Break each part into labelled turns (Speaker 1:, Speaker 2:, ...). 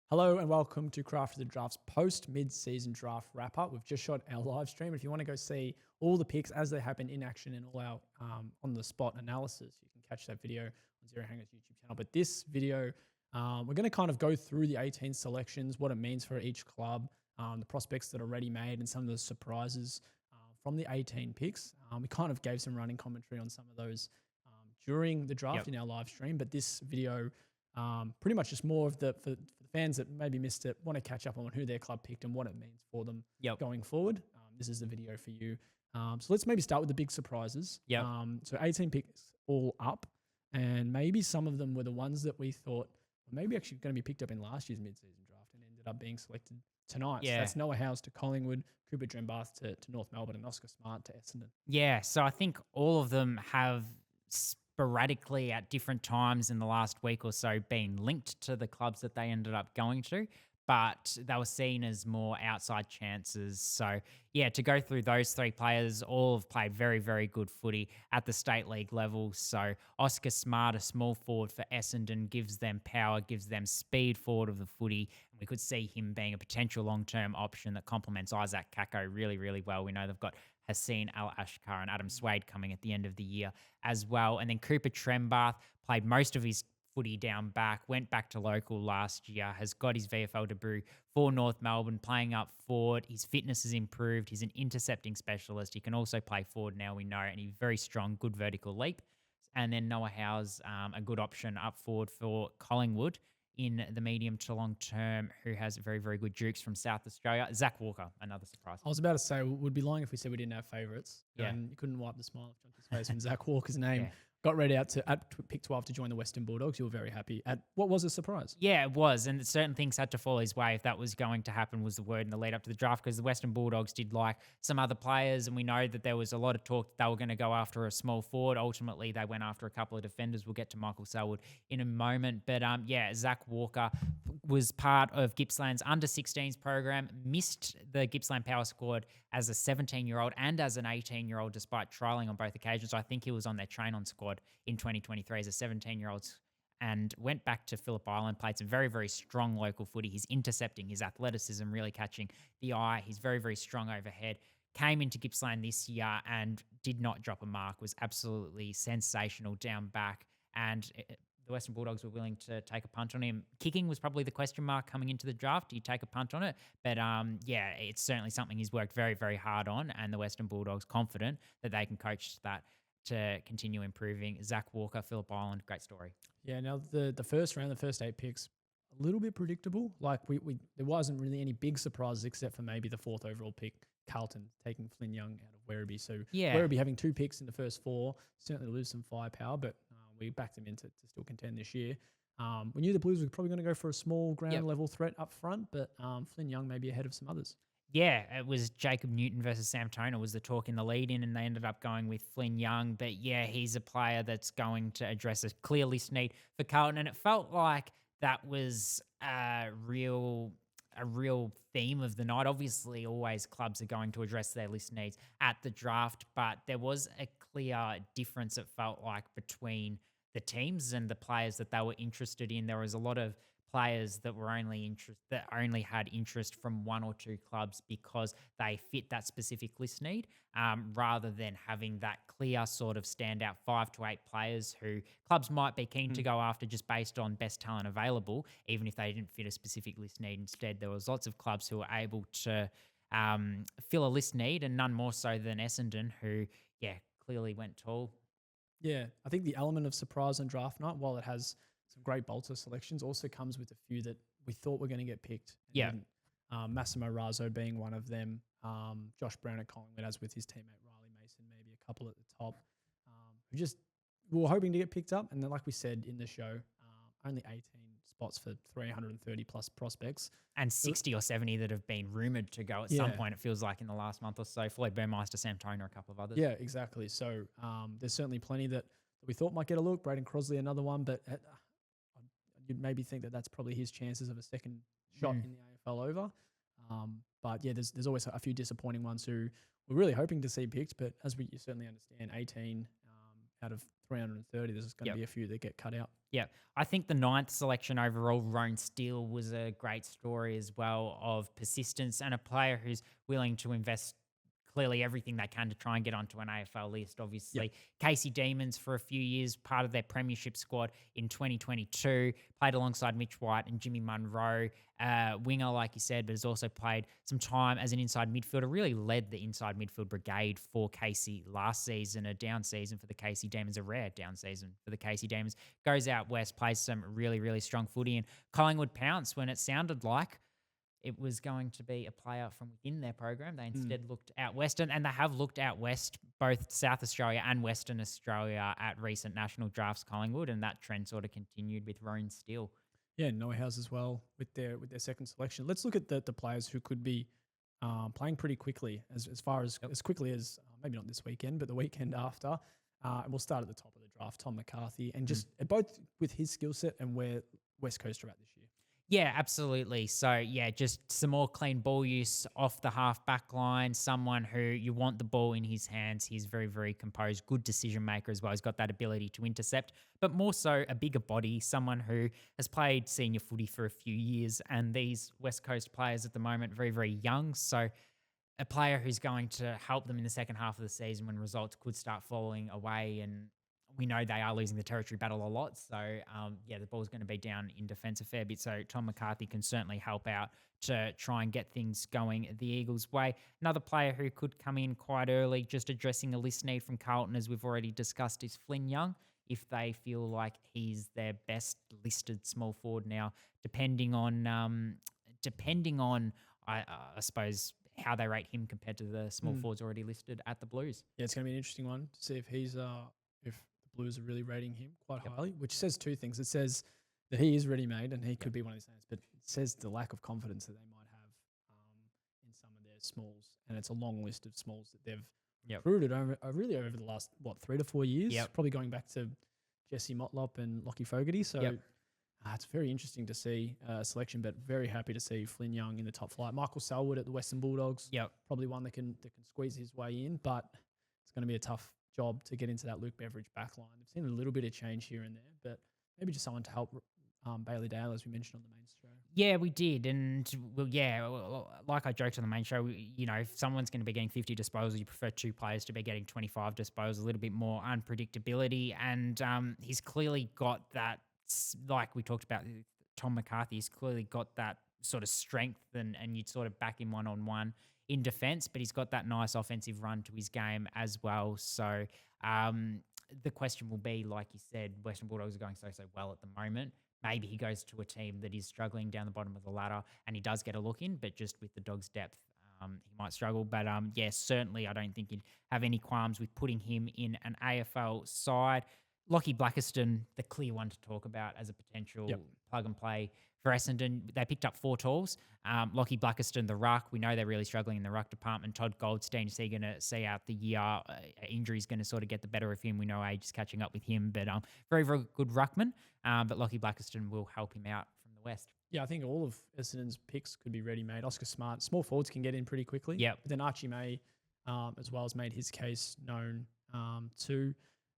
Speaker 1: Hello and welcome to Craft the Draft's post mid-season draft wrap-up. We've just shot our live stream. If you want to go see all the picks as they happen in action and all our on-the-spot analysis, you can catch that video on Zero Hangers YouTube channel. But this video, we're going to kind of go through the 18 selections, what it means for each club, the prospects that are already made, and some of the surprises from the 18 picks. We kind of gave some running commentary on some of those during the draft in our live stream, but this video pretty much just more of for the fans that maybe missed it, want to catch up on who their club picked and what it means for them going forward. This is the video for you. So let's maybe start with the big surprises. So 18 picks all up, and maybe some of them were the ones that we thought were maybe actually going to be picked up in last year's mid-season draft and ended up being selected tonight. So that's Noah House to Collingwood, Cooper Drembath to North Melbourne, and Oscar Smart to Essendon.
Speaker 2: Yeah, so I think all of them have sporadically at different times in the last week or so been linked to the clubs that they ended up going to, but they were seen as more outside chances. So yeah, to go through those three players, all have played very, very good footy at the state league level. So Oscar Smart, a small forward for Essendon, gives them power, gives them speed forward of the footy. And we could see him being a potential long-term option that complements Isaac Kako really, really well. We know they've got Hassan Al-Ashkar and Adam Swade coming at the end of the year as well. And then Cooper Trembath played most of his footy down back, went back to local last year, has got his VFL debut for North Melbourne, playing up forward. His fitness has improved. He's an intercepting specialist. He can also play forward now, we know, and he's very strong, good vertical leap. And then Noah Howe's a good option up forward for Collingwood in the medium to long term, who has very, very good dukes from South Australia. Zach Walker, another surprise.
Speaker 1: I was about to say, we'd be lying if we said we didn't have favourites. You couldn't wipe the smile off Jonty's face when Zach Walker's name got read out at pick 12 to join the Western Bulldogs. You were very happy. What was a surprise?
Speaker 2: Yeah, it was. And certain things had to fall his way if that was going to happen, was the word in the lead up to the draft, because the Western Bulldogs did like some other players, and we know that there was a lot of talk that they were going to go after a small forward. Ultimately, they went after a couple of defenders. We'll get to Michael Selwood in a moment. But Zach Walker was part of Gippsland's under-16s program, missed the Gippsland Power Squad as a 17-year-old and as an 18-year-old despite trialling on both occasions. So I think he was on their train-on squad in 2023 as a 17-year-old, and went back to Phillip Island, played some very, very strong local footy. His intercepting, his athleticism really catching the eye. He's very, very strong overhead. Came into Gippsland this year and did not drop a mark, was absolutely sensational down back, and the Western Bulldogs were willing to take a punt on him. Kicking was probably the question mark coming into the draft. Do you take a punt on it? But it's certainly something he's worked very, very hard on, and the Western Bulldogs confident that they can coach that to continue improving. Zach Walker, Phillip Island, great story.
Speaker 1: Yeah, now the first round, the first 8 picks, a little bit predictable. Like there wasn't really any big surprises except for maybe the 4th overall pick, Carlton, taking Flynn Young out of Werribee. So Werribee having 2 picks in the first 4, certainly lose some firepower, but we backed him in to still contend this year. We knew the Blues were probably going to go for a small ground level threat up front, but Flynn Young may be ahead of some others.
Speaker 2: Yeah, it was Jacob Newton versus Sam Toner was the talk in the lead-in, and they ended up going with Flynn Young. But yeah, he's a player that's going to address a clear list need for Carlton, and it felt like that was a real theme of the night. Obviously, always clubs are going to address their list needs at the draft, but there was a clear difference, it felt like, between the teams and the players that they were interested in. There was a lot of players that were only had interest from 1 or 2 clubs because they fit that specific list need, rather than having that clear sort of standout 5 to 8 players who clubs might be keen to go after just based on best talent available, even if they didn't fit a specific list need. Instead, there was lots of clubs who were able to fill a list need, and none more so than Essendon, who clearly went tall.
Speaker 1: Yeah, I think the element of surprise on draft night, while it has some great bolter selections, also comes with a few that we thought were going to get picked. Massimo Razzo being one of them. Josh Brown at Collingwood, as with his teammate Riley Mason, maybe a couple at the top. We were hoping to get picked up, and then, like we said in the show, only 18 spots for 330 plus prospects.
Speaker 2: And 60 or 70 that have been rumoured to go at some point, it feels like, in the last month or so. Floyd Burmeister, Sam Toner, a couple of others.
Speaker 1: Yeah, exactly. So there's certainly plenty that we thought might get a look. Braden Crosley, another one, but you'd maybe think that that's probably his chances of a second shot in the AFL over. But yeah, there's always a few disappointing ones who we're really hoping to see picked, but as you certainly understand, 18 out of 330, there's going to be a few that get cut out.
Speaker 2: Yeah, I think the 9th selection overall, Roan Steele, was a great story as well of persistence and a player who's willing to invest clearly everything they can to try and get onto an AFL list, obviously. Casey Demons for a few years, part of their premiership squad in 2022, played alongside Mitch White and Jimmy Munro, winger, like you said, but has also played some time as an inside midfielder, really led the inside midfield brigade for Casey last season, a down season for the Casey Demons, a rare down season for the Casey Demons. Goes out west, plays some really, really strong footy, and Collingwood pounced when it sounded like it was going to be a player from within their program. They instead looked out west, and they have looked out west, both South Australia and Western Australia at recent national drafts, Collingwood, and that trend sort of continued with Roan Steele.
Speaker 1: Yeah, Neuhaus as well with their second selection. Let's look at the players who could be playing pretty quickly, as far as quickly as maybe not this weekend, but the weekend after. We'll start at the top of the draft, Tom McCarthy, and just both with his skill set and where West Coast are at this year.
Speaker 2: Yeah, absolutely. So, yeah, just some more clean ball use off the half-back line, someone who you want the ball in his hands. He's very, very composed, good decision maker as well. He's got that ability to intercept, but more so a bigger body, someone who has played senior footy for a few years, and these West Coast players at the moment, very, very young. So a player who's going to help them in the second half of the season when results could start falling away, and we know they are losing the territory battle a lot. So, the ball's going to be down in defence a fair bit. So Tom McCarthy can certainly help out to try and get things going the Eagles' way. Another player who could come in quite early, just addressing a list need from Carlton, as we've already discussed, is Flynn Young, if they feel like he's their best listed small forward now, depending on I suppose, how they rate him compared to the small forwards already listed at the Blues.
Speaker 1: Yeah, it's going to be an interesting one to see if he's if the Blues are really rating him quite highly, which says two things. It says that he is ready-made and he could be one of these names, but it says the lack of confidence that they might have in some of their smalls. And it's a long list of smalls that they've recruited over the last, 3 to 4 years, probably going back to Jesse Motlop and Lockie Fogarty. So it's very interesting to see selection, but very happy to see Flynn Young in the top flight. Michael Selwood at the Western Bulldogs, probably one that can squeeze his way in, but it's going to be a tough job to get into that Luke Beveridge backline. They've seen a little bit of change here and there, but maybe just someone to help Bailey Dale, as we mentioned on the main show.
Speaker 2: Yeah, we did. And, like I joked on the main show, if someone's going to be getting 50 disposals, you prefer two players to be getting 25 disposals, a little bit more unpredictability. And he's clearly got that, like we talked about, Tom McCarthy, he's clearly got that sort of strength and you'd sort of back him one-on-one in defence, but he's got that nice offensive run to his game as well. So the question will be, like you said, Western Bulldogs are going so well at the moment. Maybe he goes to a team that is struggling down the bottom of the ladder and he does get a look in, but just with the Dogs' depth, he might struggle. But certainly I don't think you'd have any qualms with putting him in an AFL side. Lockie Blackiston, the clear one to talk about as a potential plug and play for Essendon. They picked up 4 tools. Lockie Blackiston, the ruck. We know they're really struggling in the ruck department. Todd Goldstein, is he going to see out the year? Injury's going to sort of get the better of him. We know age is catching up with him, but very, very good ruckman. But Lockie Blackiston will help him out from the West.
Speaker 1: Yeah, I think all of Essendon's picks could be ready-made. Oscar Smart, small forwards can get in pretty quickly.
Speaker 2: Yeah.
Speaker 1: But then Archie May, as well, has made his case known too.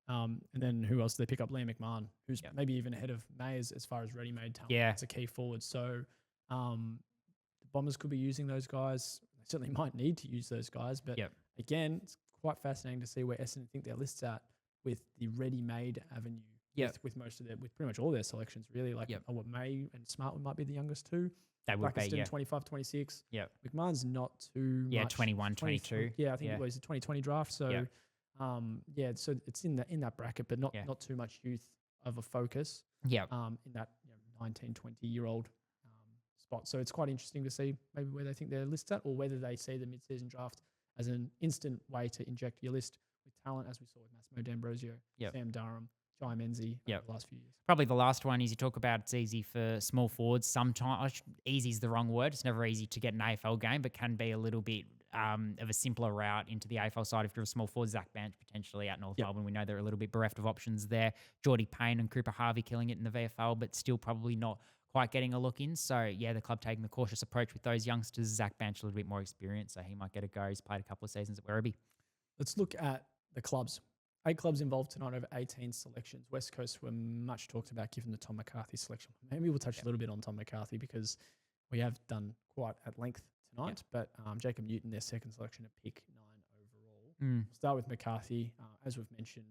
Speaker 1: And then who else did they pick up? Liam McMahon, who's maybe even ahead of May as far as ready-made talent.
Speaker 2: Yeah.
Speaker 1: It's a key forward. So the Bombers could be using those guys. They certainly might need to use those guys. But again, it's quite fascinating to see where Essendon think their list's at with the ready-made avenue. With pretty much all their selections, really. Like May and Smart might be the youngest too.
Speaker 2: They would be,
Speaker 1: 25, 26.
Speaker 2: Yeah.
Speaker 1: McMahon's not too much.
Speaker 2: 21, 22.
Speaker 1: Yeah, I think it was a 2020 draft. So so it's in that bracket, but not too much youth of a focus.
Speaker 2: Yeah.
Speaker 1: In that 19, 20-year-old spot. So it's quite interesting to see maybe where they think their list's at, or whether they see the mid-season draft as an instant way to inject your list with talent, as we saw with Massimo D'Ambrosio, Sam Durham, Jai Menzies over the last few years.
Speaker 2: Probably the last one is you talk about it's easy for small forwards. Sometimes easy is the wrong word. It's never easy to get an AFL game, but can be a little bit of a simpler route into the AFL side if you're a small forward. Zach Banch potentially at North Melbourne. We know they're a little bit bereft of options there. Geordie Payne and Cooper Harvey killing it in the VFL, but still probably not quite getting a look in. So, the club taking the cautious approach with those youngsters. Zach Banch a little bit more experience, so he might get a go. He's played a couple of seasons at Werribee.
Speaker 1: Let's look at the clubs. 8 clubs involved tonight over 18 selections. West Coast were much talked about given the Tom McCarthy selection. Maybe we'll touch a little bit on Tom McCarthy because we have done quite at length tonight. But Jacob Newton, their second selection at pick 9 overall. We'll start with McCarthy. As we've mentioned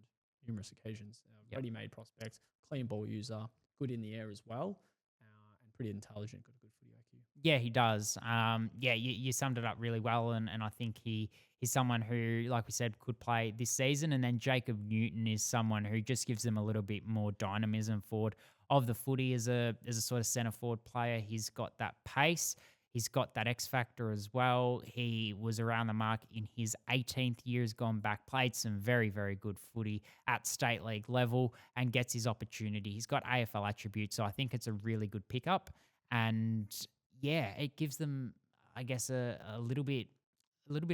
Speaker 1: numerous occasions, ready-made prospect, clean ball user, good in the air as well, and pretty intelligent, got a good footy IQ.
Speaker 2: Yeah, he does. You summed it up really well, and I think he's someone who, like we said, could play this season. And then Jacob Newton is someone who just gives them a little bit more dynamism forward of the footy as a sort of centre forward player. He's got that pace. He's got that X factor as well. He was around the mark in his 18th years gone back, played some very, very good footy at state league level and gets his opportunity. He's got AFL attributes, so I think it's a really good pickup. And yeah, it gives them, I guess, a little bit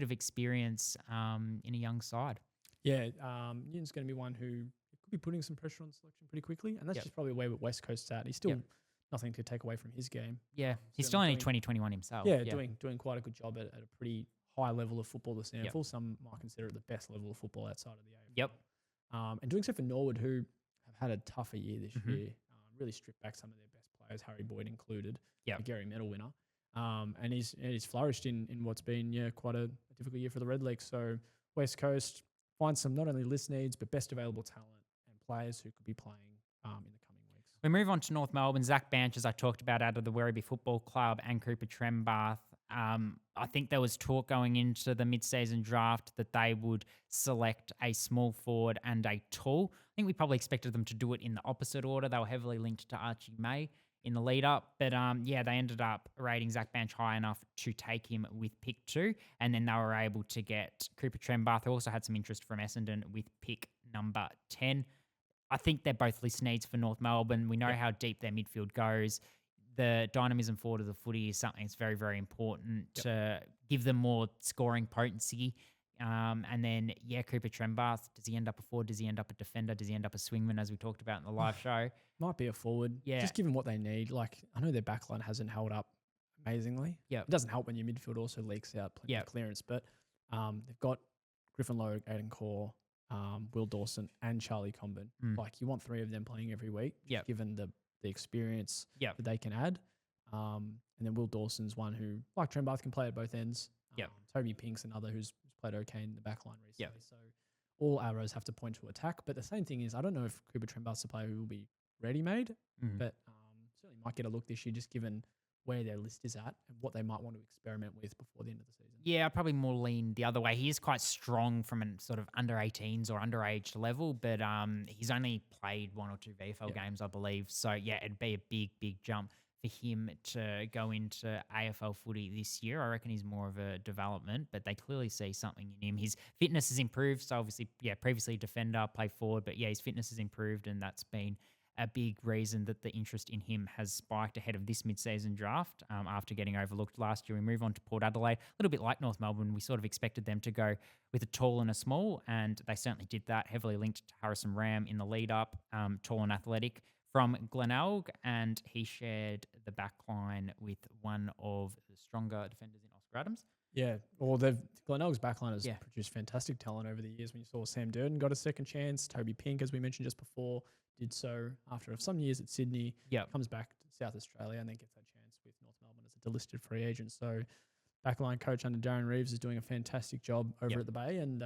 Speaker 2: of experience in a young side.
Speaker 1: Yeah, Newton's going to be one who could be putting some pressure on selection pretty quickly, and that's just probably where West Coast's at. He's still nothing to take away from his game.
Speaker 2: Yeah, he's still only 2021 himself.
Speaker 1: Yeah, doing quite a good job at a pretty high level of football to stand for. Some might consider it the best level of football outside of the AFL. And doing so for Norwood, who have had a tougher year this year, really stripped back some of their best players, Harry Boyd included, a Gary Medal winner. And he's flourished in what's been quite a difficult year for the Redlegs. So West Coast finds some not only list needs but best available talent and players who could be playing in the coming weeks.
Speaker 2: We move on to North Melbourne. Zach Banch, as I talked about, out of the Werribee Football Club, and Cooper Trembath. I think there was talk going into the mid-season draft that they would select a small forward and a tall. I think we probably expected them to do it in the opposite order. They were heavily linked to Archie May in the lead up. But they ended up rating Zach Banch high enough to take him with pick 2. And then they were able to get Cooper Trembath, who also had some interest from Essendon, with pick number 10. I think they're both list needs for North Melbourne. We know how deep their midfield goes. The dynamism forward of the footy is something that's very, very important to give them more scoring potency. And then, Cooper Trembath, does he end up a forward? Does he end up a defender? Does he end up a swingman, as we talked about in the live show?
Speaker 1: Might be a forward. Yeah. Just given what they need. Like, I know their backline hasn't held up amazingly. Yeah. It doesn't help when your midfield also leaks out plenty of clearance. But they've got Griffin Logue, Aidan Corr, Will Dawson, and Charlie Comben. Like, you want 3 of them playing every week, given the experience that they can add. And then Will Dawson's one who, like Trembath, can play at both ends. Toby Pink's another who's played okay in the back line recently. So all arrows have to point to attack. But the same thing is, I don't know if Cooper Trembath's a player who will be ready-made, but certainly might get a look this year just given where their list is at and what they might want to experiment with before the end of the season.
Speaker 2: Yeah, I'd probably more lean the other way. He is quite strong from a sort of under 18s or underage level, but he's only played 1 or 2 VFL games, I believe. So, it'd be a big, big jump for him to go into AFL footy this year. I reckon he's more of a development, but they clearly see something in him. His fitness has improved. So, obviously, previously defender, play forward, but his fitness has improved, and that's been a big reason that the interest in him has spiked ahead of this mid-season draft after getting overlooked last year. We move on to Port Adelaide. A little bit like North Melbourne, we sort of expected them to go with a tall and a small, and they certainly did that, heavily linked to Harrison Ram in the lead-up, tall and athletic from Glenelg, and he shared the back line with one of the stronger defenders in Oscar Adams.
Speaker 1: Yeah, well, Glenelg's backline has produced fantastic talent over the years. When you saw Sam Durden got a second chance, Toby Pink, as we mentioned just before, did so after some years at Sydney, comes back to South Australia and then gets that chance with North Melbourne as a delisted free agent. So backline coach under Darren Reeves is doing a fantastic job over at the Bay. And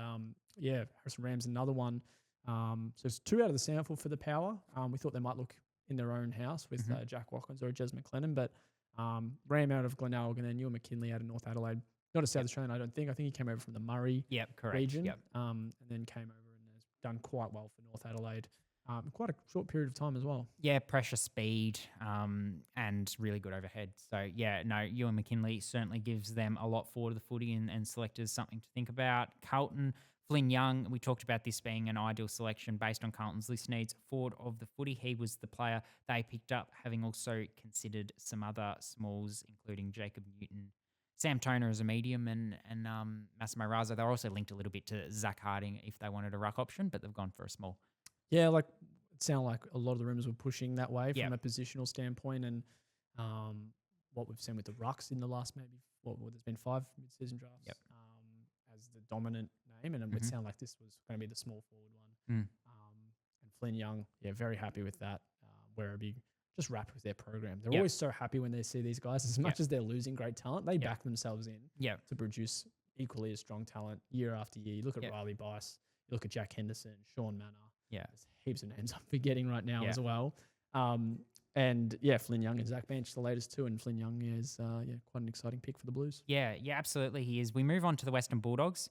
Speaker 1: Harrison Ram's another one. So it's 2 out of the sample for the power. We thought they might look in their own house with Jack Watkins or Jez McLennan, but Ram out of Glenelg and then Ewan McKinley out of North Adelaide. Not a South Australian, I don't think. I think he came over from the Murray region and then came over and has done quite well for North Adelaide. Quite a short period of time as well.
Speaker 2: Yeah, pressure, speed, and really good overhead. So, Ewan McKinley certainly gives them a lot forward of the footy and selectors something to think about. Carlton, Flynn Young, we talked about this being an ideal selection based on Carlton's list needs forward of the footy. He was the player they picked up, having also considered some other smalls, including Jacob Newton, Sam Toner as a medium, and Massimo Raza. They're also linked a little bit to Zach Harding if they wanted a ruck option, but they've gone for a small.
Speaker 1: Yeah, like it sounded like a lot of the rumours were pushing that way from a positional standpoint, and what we've seen with the rucks in the last there's been 5 mid-season drafts as the dominant name, and it would sound like this was going to be the small forward one. And Flynn Young, very happy with that. Werribee just wrapped with their program. They're
Speaker 2: Yep.
Speaker 1: always so happy when they see these guys. As much as they're losing great talent, they back themselves in to produce equally as strong talent year after year. You look at Riley Bice, you look at Jack Henderson, Sean Manor.
Speaker 2: Yeah.
Speaker 1: There's heaps of names I'm forgetting right now as well. And Flynn Young and Zach Bench, the latest two, and Flynn Young is quite an exciting pick for the Blues.
Speaker 2: Yeah, absolutely he is. We move on to the Western Bulldogs.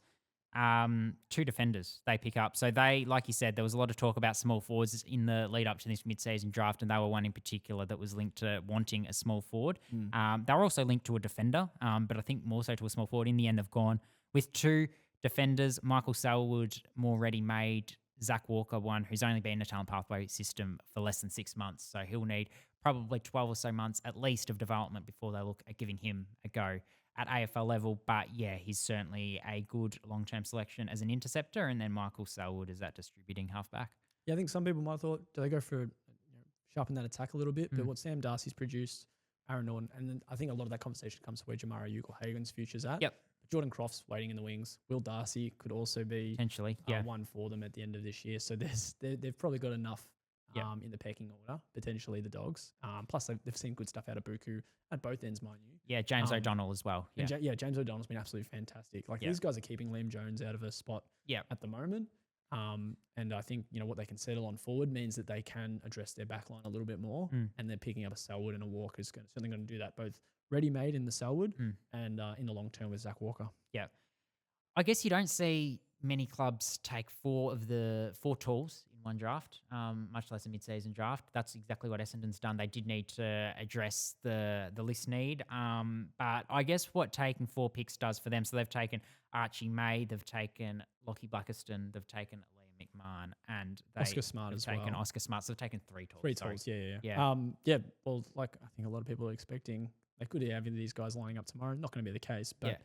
Speaker 2: Two defenders they pick up. So they, like you said, there was a lot of talk about small forwards in the lead up to this mid-season draft, and they were one in particular that was linked to wanting a small forward. They were also linked to a defender, but I think more so to a small forward. In the end, they've gone with two defenders, Michael Selwood, more ready-made, Zach Walker, one who's only been in a talent pathway system for less than 6 months. So he'll need probably 12 or so months at least of development before they look at giving him a go at AFL level. But he's certainly a good long-term selection as an interceptor. And then Michael Selwood is that distributing halfback.
Speaker 1: Yeah, I think some people might have thought, do they go for sharpen that attack a little bit? But what Sam Darcy's produced, Aaron Norton, and then I think a lot of that conversation comes to where Jamara Ugle-Hagan's future's at.
Speaker 2: Yep.
Speaker 1: Jordan Croft's waiting in the wings. Will Darcy could also be
Speaker 2: potentially
Speaker 1: one for them at the end of this year. So they've probably got enough in the pecking order, potentially the Dogs. Plus, they've seen good stuff out of Buku at both ends, mind you.
Speaker 2: Yeah, James O'Donnell as well.
Speaker 1: Yeah, James O'Donnell's been absolutely fantastic. Like these guys are keeping Liam Jones out of a spot at the moment. And I think, what they can settle on forward means that they can address their backline a little bit more. And they're picking up a Selwood and a Walker who's certainly going to do that, both ready-made in the Selwood and in the long term with Zach Walker.
Speaker 2: Yeah. I guess you don't see many clubs take four tools in one draft, much less a mid-season draft. That's exactly what Essendon's done. They did need to address the list need. But I guess what taking 4 picks does for them, so they've taken Archie May, they've taken Lockie Blackiston, they've taken Liam McMahon, and
Speaker 1: Oscar Smart as well.
Speaker 2: Taken Oscar Smart, so they've taken 3 tools.
Speaker 1: 3 tools, yeah. Well, like I think a lot of people are expecting, they could have these guys lining up tomorrow. Not going to be the case, but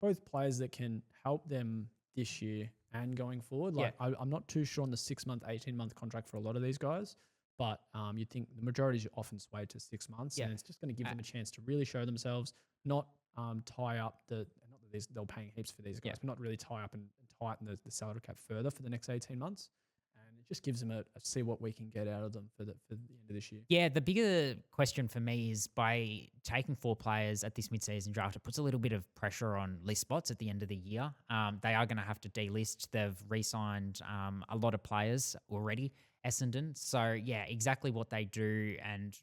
Speaker 1: both players that can help them this year and going forward. Like I'm not too sure on the 6-month, 18-month contract for a lot of these guys, but you'd think the majority is often swayed to 6 months, and it's just going to give them a chance to really show themselves, not tie up not that they're paying heaps for these guys, but not really tie up and tighten the salary cap further for the next 18 months. It just gives them a see what we can get out of them for the end of this year. Yeah,
Speaker 2: the bigger question for me is by taking 4 players at this mid-season draft, it puts a little bit of pressure on list spots at the end of the year. They are going to have to delist. They've re-signed a lot of players already, Essendon. So, exactly what they do. And,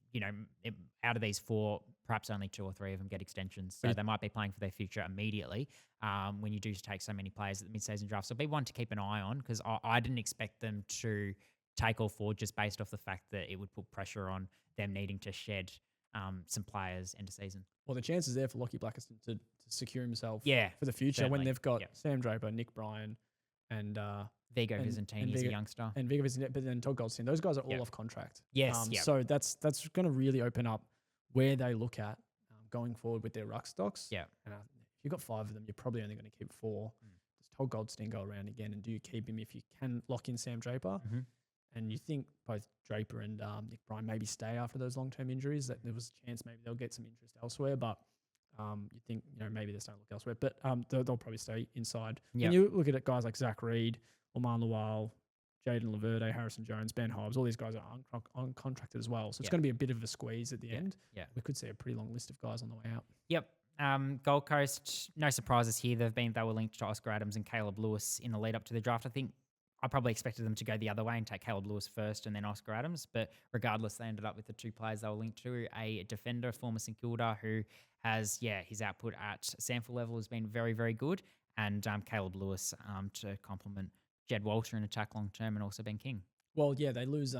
Speaker 2: out of these 4, perhaps only 2 or 3 of them get extensions. So they might be playing for their future immediately when you do take so many players at the mid-season draft. So it'll be one to keep an eye on, because I didn't expect them to take all 4 just based off the fact that it would put pressure on them needing to shed some players end of season.
Speaker 1: Well, the chances there for Lockie Blackiston to secure himself for the future
Speaker 2: certainly.
Speaker 1: when they've got Sam Draper, Nick Bryan, and
Speaker 2: Vigo Vizentini is a youngster.
Speaker 1: And Vigo Vizentini, but then Todd Goldstein. Those guys are all off contract.
Speaker 2: Yes.
Speaker 1: So that's going to really open up where they look at going forward with their ruck stocks.
Speaker 2: Yeah.
Speaker 1: And if you've got 5 of them, you're probably only going to keep 4. Does Todd Goldstein go around again, and do you keep him if you can lock in Sam Draper? And you think both Draper and Nick Bryan maybe stay after those long-term injuries, that there was a chance maybe they'll get some interest elsewhere, but you think, maybe they're starting to look elsewhere. But they'll probably stay inside. And you look at it, guys like Zach Reid, Oman Lawal, Jaden Laverde, Harrison Jones, Ben Hobbs, all these guys are uncontracted as well. So it's going to be a bit of a squeeze at the end. Yeah. We could see a pretty long list of guys on the way out.
Speaker 2: Yep. Gold Coast, no surprises here. They were linked to Oscar Adams and Caleb Lewis in the lead up to the draft. I think I probably expected them to go the other way and take Caleb Lewis first and then Oscar Adams. But regardless, they ended up with the 2 players they were linked to. A defender, former St Kilda, who has, his output at sample level has been very, very good. And Caleb Lewis to complement Jed Walter in attack long term, and also Ben King.
Speaker 1: Well, they lose.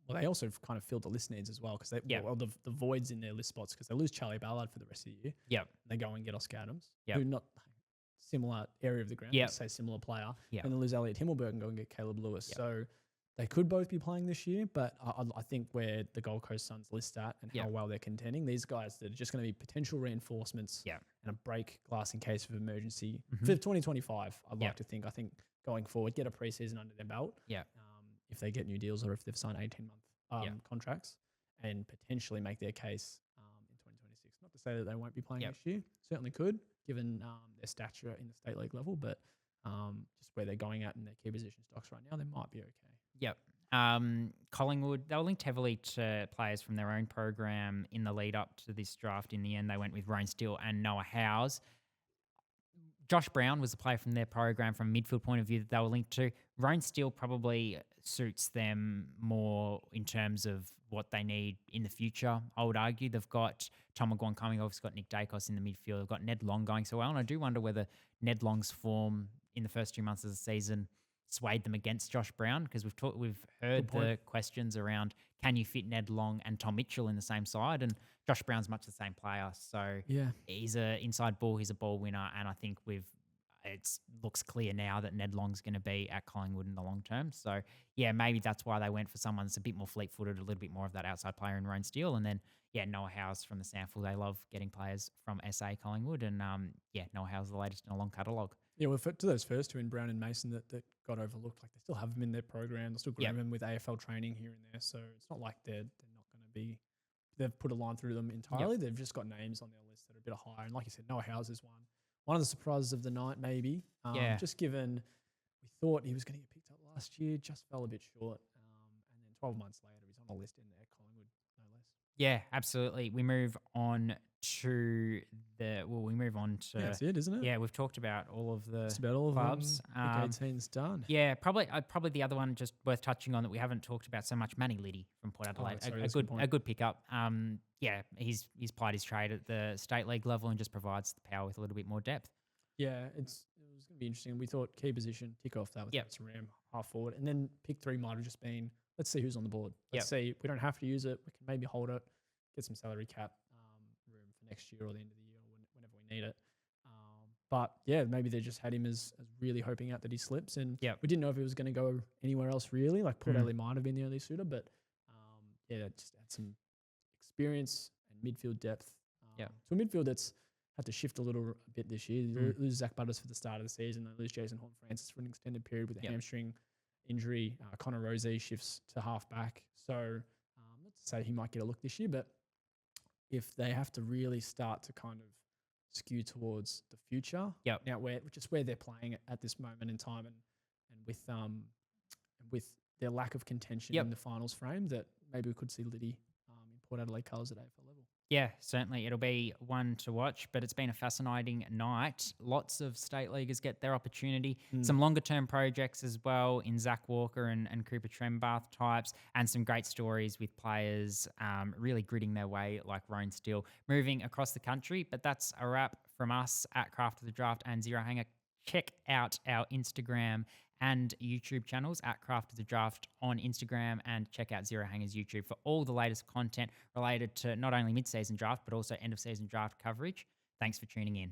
Speaker 1: They also kind of filled the list needs as well, because the voids in their list spots, because they lose Charlie Ballard for the rest of the year.
Speaker 2: Yep.
Speaker 1: They go and get Oscar Adams, who not similar area of the ground, say similar player. And then lose Elliot Himmelberg and go and get Caleb Lewis. So they could both be playing this year, but I think where the Gold Coast Suns list at and how well they're contending, these guys that are just going to be potential reinforcements and a break glass in case of emergency for 2025. I'd like to think. I think going forward, get a preseason under their belt. If they get new deals or if they've signed 18-month contracts, and potentially make their case in 2026. Not to say that they won't be playing next year. Certainly could, given their stature in the state league level. But just where they're going at in their key position stocks right now, they might be okay.
Speaker 2: Yep. Collingwood, they were linked heavily to players from their own program in the lead up to this draft. In the end, they went with Roan Steele and Noah Howes. Josh Brown was a player from their program from a midfield point of view that they were linked to. Roan Steele probably suits them more in terms of what they need in the future, I would argue. They've got Tom McGuan coming off, got Nick Dacos in the midfield. They've got Ned Long going so well. And I do wonder whether Ned Long's form in the first 2 months of the season swayed them against Josh Brown, because we've heard the questions around, can you fit Ned Long and Tom Mitchell in the same side? And Josh Brown's much the same player. So he's an inside ball, he's a ball winner. And I think it looks clear now that Ned Long's going to be at Collingwood in the long term. So, yeah, maybe that's why they went for someone that's a bit more fleet-footed, a little bit more of that outside player in Roan Steele. And then, Noah Howes from the SANFL. They love getting players from SA Collingwood. And, Noah Howes is the latest in a long catalogue.
Speaker 1: Yeah, well, to those first two in Brown and Mason that got overlooked, like they still have them in their program. They'll still grab them with AFL training here and there. So it's not like they're not going to be, they've put a line through them entirely. They've just got names on their list that are a bit higher. And like you said, Noah Howes is one of the surprises of the night, maybe. Just given we thought he was going to get picked up last year, just fell a bit short. And then 12 months later, he's on the list in there, Collingwood, no less.
Speaker 2: Yeah, absolutely. We move on to
Speaker 1: that's it, isn't it?
Speaker 2: Yeah, we've talked about all of the
Speaker 1: just about all
Speaker 2: clubs.
Speaker 1: Of them. 18's done.
Speaker 2: Yeah, probably the other one just worth touching on that we haven't talked about so much, Manny Liddy from Port Adelaide. A good pickup. He's plied his trade at the state league level and just provides the power with a little bit more depth.
Speaker 1: Yeah, it was going to be interesting. We thought key position, tick off that with Ram, half forward, and then pick 3 might have just been, let's see who's on the board. Let's see. We don't have to use it. We can maybe hold it, get some salary cap room for next year or the end of the year or whenever we need it. But yeah, maybe they just had him as really hoping out that he slips. And we didn't know if he was going to go anywhere else really. Like Port Adelaide might have been the only suitor, but just had some experience and midfield depth. To a midfield that's had to shift a little bit this year. They lose Zach Butters for the start of the season. They lose Jason Horton-Francis for an extended period with a hamstring injury. Connor Rozee shifts to half back. So not to say he might get a look this year, but if they have to really start to kind of skew towards the future, now which is where they're playing at this moment in time, and with their lack of contention in the finals frame, that maybe we could see Liddy in Port Adelaide colours at AFL level.
Speaker 2: Yeah, certainly. It'll be one to watch, but it's been a fascinating night. Lots of state leaguers get their opportunity. Some longer-term projects as well in Zach Walker and Cooper Trembath types, and some great stories with players really gritting their way like Roan Steele moving across the country. But that's a wrap from us at Craft of the Draft and Zero Hanger. Check out our Instagram and YouTube channels at Craft of the Draft on Instagram, and check out Zero Hangers YouTube for all the latest content related to not only mid-season draft, but also end-of-season draft coverage. Thanks for tuning in.